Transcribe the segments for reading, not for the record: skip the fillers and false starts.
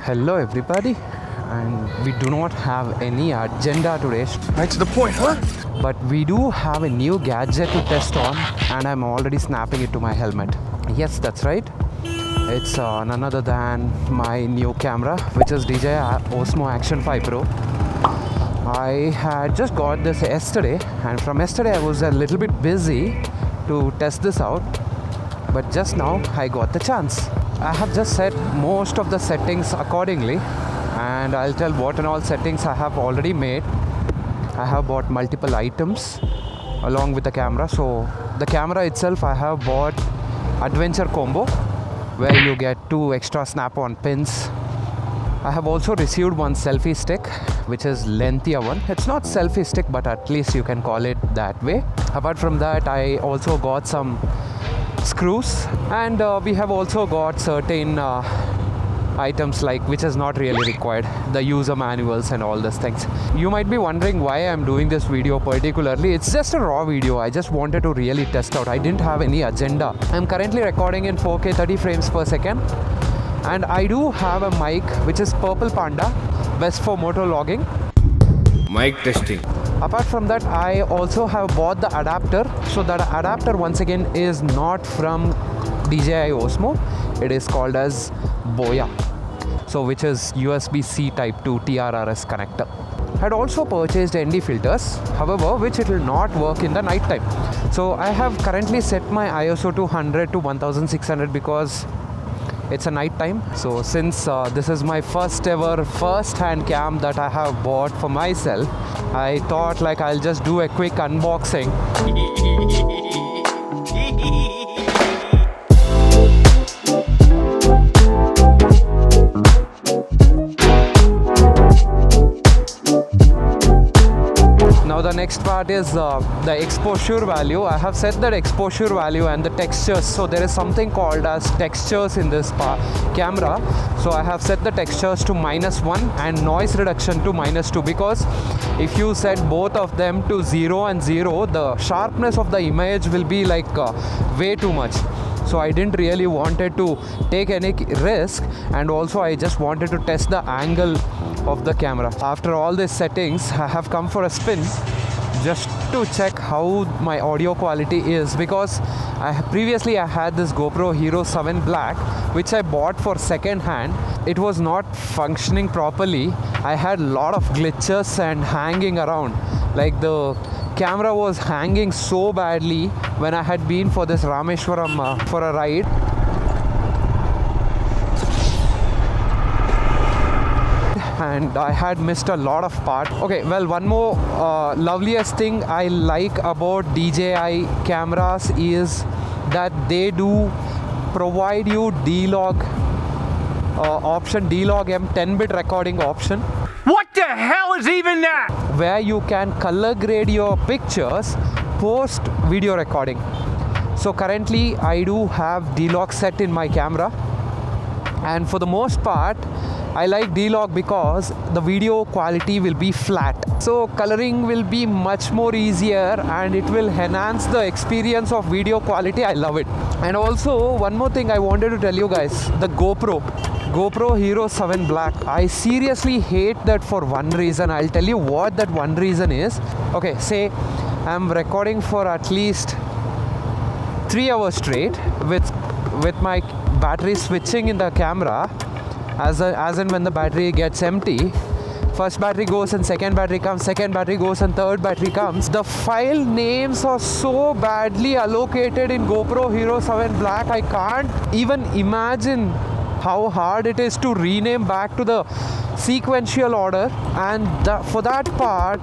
Hello everybody, and we do not have any agenda today. Right to the point, huh? But we do have a new gadget to test on, and I'm already snapping it to my helmet. Yes, that's right. It's none other than my new camera, which is DJI Osmo Action 5 Pro. I had just got this yesterday, and from yesterday I was a little bit busy to test this out, but just now I got the chance. I have just set most of the settings accordingly, and I'll tell what and all settings I have already made. I have bought multiple items along with the camera. So the camera itself, I have bought adventure combo where you get 2 extra snap-on pins. I have also received one selfie stick, which is lengthier one. It's not selfie stick, but at least you can call it that way. Apart from that, I also got some screws, and we have also got certain items like which is not really required, the user manuals and all these things. You might be wondering why I'm doing this video particularly. It's just a raw video. I just wanted to really test out. I didn't have any agenda. I'm currently recording in 4K 30 frames per second, and I do have a mic which is Purple Panda, best for motor logging. Mic testing. Apart from that, I also have bought the adapter. So that adapter once again is not from DJI Osmo. It is called as Boya, so which is USB-C type 2 TRRS connector. I had also purchased ND filters, however, which it will not work in the night time. So I have currently set my ISO to 100 to 1600 because it's a night time. So since this is my first ever first-hand cam that I have bought for myself, I thought like I'll just do a quick unboxing. Now the next part is the exposure value. I have set that exposure value and the textures. So there is something called as textures in this camera. So I have set the textures to -1 and noise reduction to -2, because if you set both of them to 0 and 0, the sharpness of the image will be like way too much. So I didn't really wanted to take any risk, and also I just wanted to test the angle of the camera. After all these settings, I have come for a spin just to check how my audio quality is, because previously I had this GoPro Hero 7 Black which I bought for second hand. It was not functioning properly. I had a lot of glitches and hanging around, like the camera was hanging so badly when I had been for this Rameshwaram for a ride. And I had missed a lot of part. Okay, well, one more loveliest thing I like about DJI cameras is that they do provide you D-Log option, D-Log M 10-bit recording option. What the hell is even that? Where you can color grade your pictures post video recording. So currently I do have D-Log set in my camera, and for the most part I like D-Log because the video quality will be flat. So coloring will be much more easier and it will enhance the experience of video quality. I love it. And also one more thing I wanted to tell you guys, the GoPro Hero 7 Black. I seriously hate that for one reason. I'll tell you what that one reason is. Okay, say I'm recording for at least 3 hours straight with my battery switching in the camera. As and when the battery gets empty, first battery goes and second battery comes, second battery goes and third battery comes. The file names are so badly allocated in GoPro Hero 7 Black. I can't even imagine how hard it is to rename back to the sequential order. And for that part,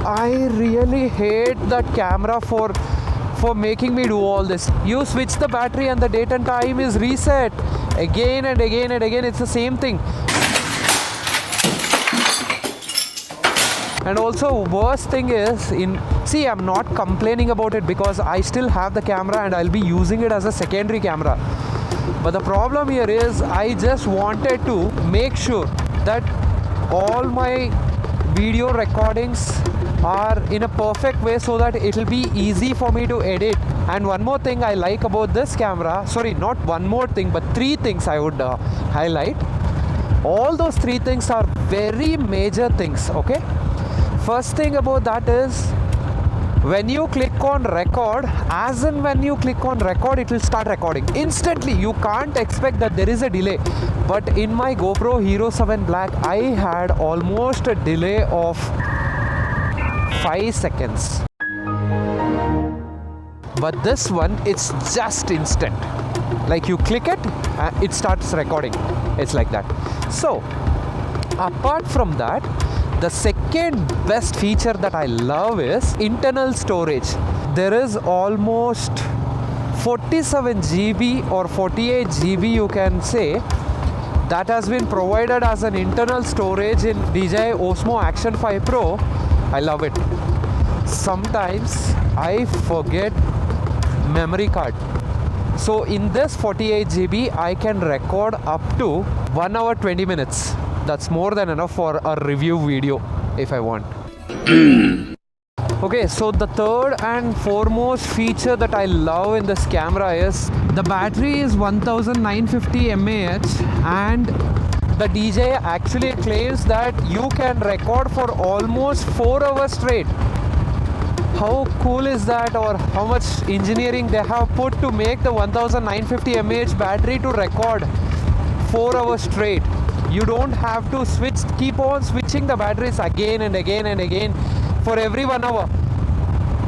I really hate that camera for making me do all this. You switch the battery and the date and time is reset again and again and again. It's the same thing. And also worst thing is, see, I'm not complaining about it because I still have the camera and I'll be using it as a secondary camera. But the problem here is I just wanted to make sure that all my video recordings are in a perfect way so that it will be easy for me to edit. And one more thing I like about this camera, sorry, not one more thing, but 3 things I would highlight. All those three things are very major things, okay? First thing about that is when you click on record, as in when you click on record, it will start recording instantly. You can't expect that there is a delay. But in my GoPro Hero 7 Black, I had almost a delay of 5 seconds. But this one, it's just instant. Like you click it, it starts recording. It's like that. So, apart from that, the second best feature that I love is internal storage. There is almost 47 GB or 48 GB, you can say, that has been provided as an internal storage in DJI Osmo Action 5 Pro. I love it. Sometimes I forget memory card. So in this 48 GB, I can record up to 1 hour 20 minutes. That's more than enough for a review video if I want. Okay, so the third and foremost feature that I love in this camera is the battery is 1950 mAh, and the DJI actually claims that you can record for almost 4 hours straight. How cool is that, or how much engineering they have put to make the 1950 mAh battery to record 4 hours straight. You don't have to keep on switching the batteries again and again and again for every 1 hour.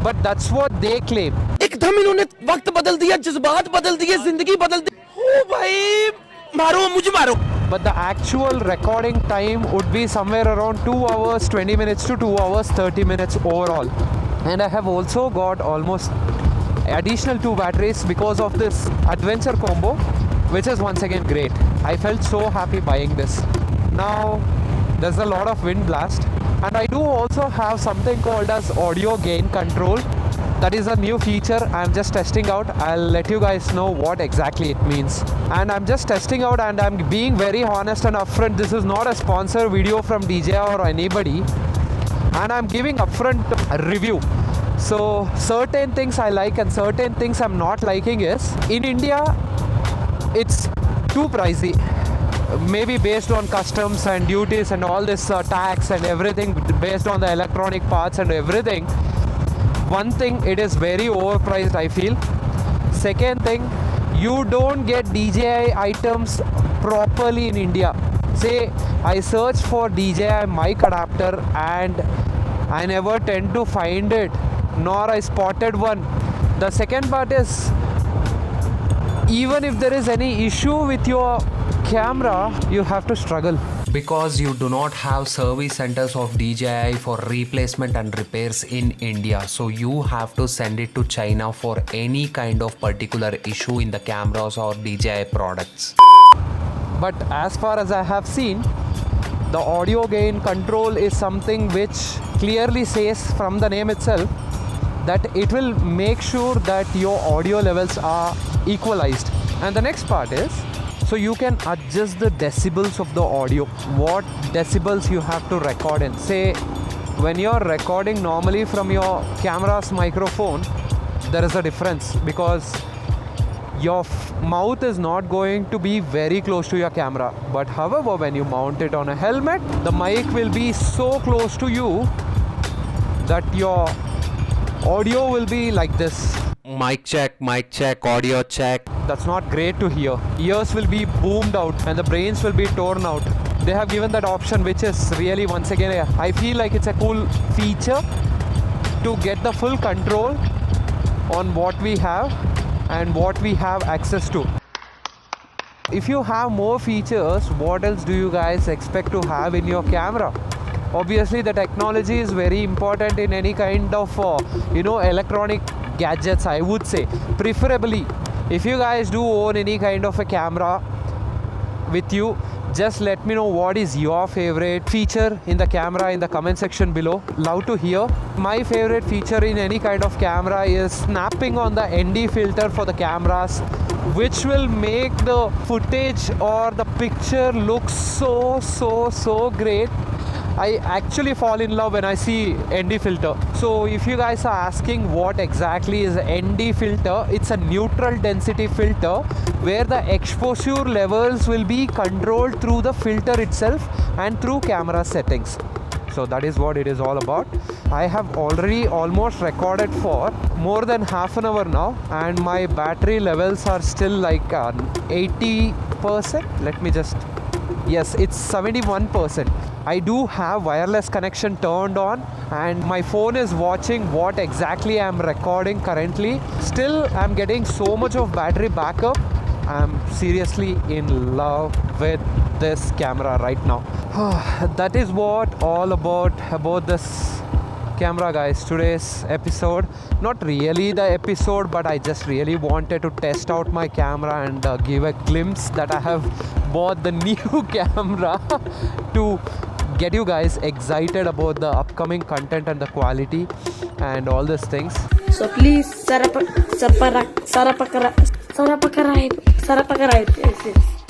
But that's what they claim. एकदम इन्होंने वक्त बदल दिया, जज्बात बदल दिए, जिंदगी बदल दी। ओ भाई, मारो मुझे मारो। But the actual recording time would be somewhere around 2 hours 20 minutes to 2 hours 30 minutes overall. And I have also got almost additional 2 batteries because of this adventure combo, which is once again great. I felt so happy buying this. Now there's a lot of wind blast, and I do also have something called as audio gain control. That is a new feature I'm just testing out. I'll let you guys know what exactly it means. And I'm just testing out, and I'm being very honest and upfront. This is not a sponsor video from DJI or anybody, and I'm giving upfront a review. So certain things I like and certain things I'm not liking is, in India it's too pricey, maybe based on customs and duties and all this tax and everything, based on the electronic parts and everything. One thing, it is very overpriced, I feel. Second thing, you don't get DJI items properly in India. Say I search for DJI mic adapter and I never tend to find it, nor I spotted one. The second part is, even if there is any issue with your camera, you have to struggle, because you do not have service centers of DJI for replacement and repairs in India. So you have to send it to China for any kind of particular issue in the cameras or DJI products. But as far as I have seen, the audio gain control is something which clearly says from the name itself that it will make sure that your audio levels are equalized. And the next part is, so you can adjust the decibels of the audio, what decibels you have to record in. Say when you're recording normally from your camera's microphone, there is a difference because your mouth is not going to be very close to your camera. But however, when you mount it on a helmet, the mic will be so close to you that your audio will be like this. Mic check, audio check. That's not great to hear. Ears will be boomed out and the brains will be torn out. They have given that option, which is really, once again, I feel like it's a cool feature to get the full control on what we have and what we have access to. If you have more features, what else do you guys expect to have in your camera? Obviously, the technology is very important in any kind of electronic gadgets, I would say. Preferably, if you guys do own any kind of a camera with you, just let me know what is your favorite feature in the camera in the comment section below. Love to hear. My favorite feature in any kind of camera is snapping on the ND filter for the cameras, which will make the footage or the picture look so great. I actually fall in love when I see ND filter. So if you guys are asking what exactly is ND filter, it's a neutral density filter where the exposure levels will be controlled through the filter itself and through camera settings. So that is what it is all about. I have already almost recorded for more than half an hour now, and my battery levels are still like 80%. Let me just, yes, it's 71%. I do have wireless connection turned on, and my phone is watching what exactly I'm recording currently. Still, I'm getting so much of battery backup. I'm seriously in love with this camera right now. That is what all about this camera, guys. Today's episode, not really the episode, but I just really wanted to test out my camera and give a glimpse that I have bought the new camera to get you guys excited about the upcoming content and the quality and all these things. So please sarapakarai. Yes.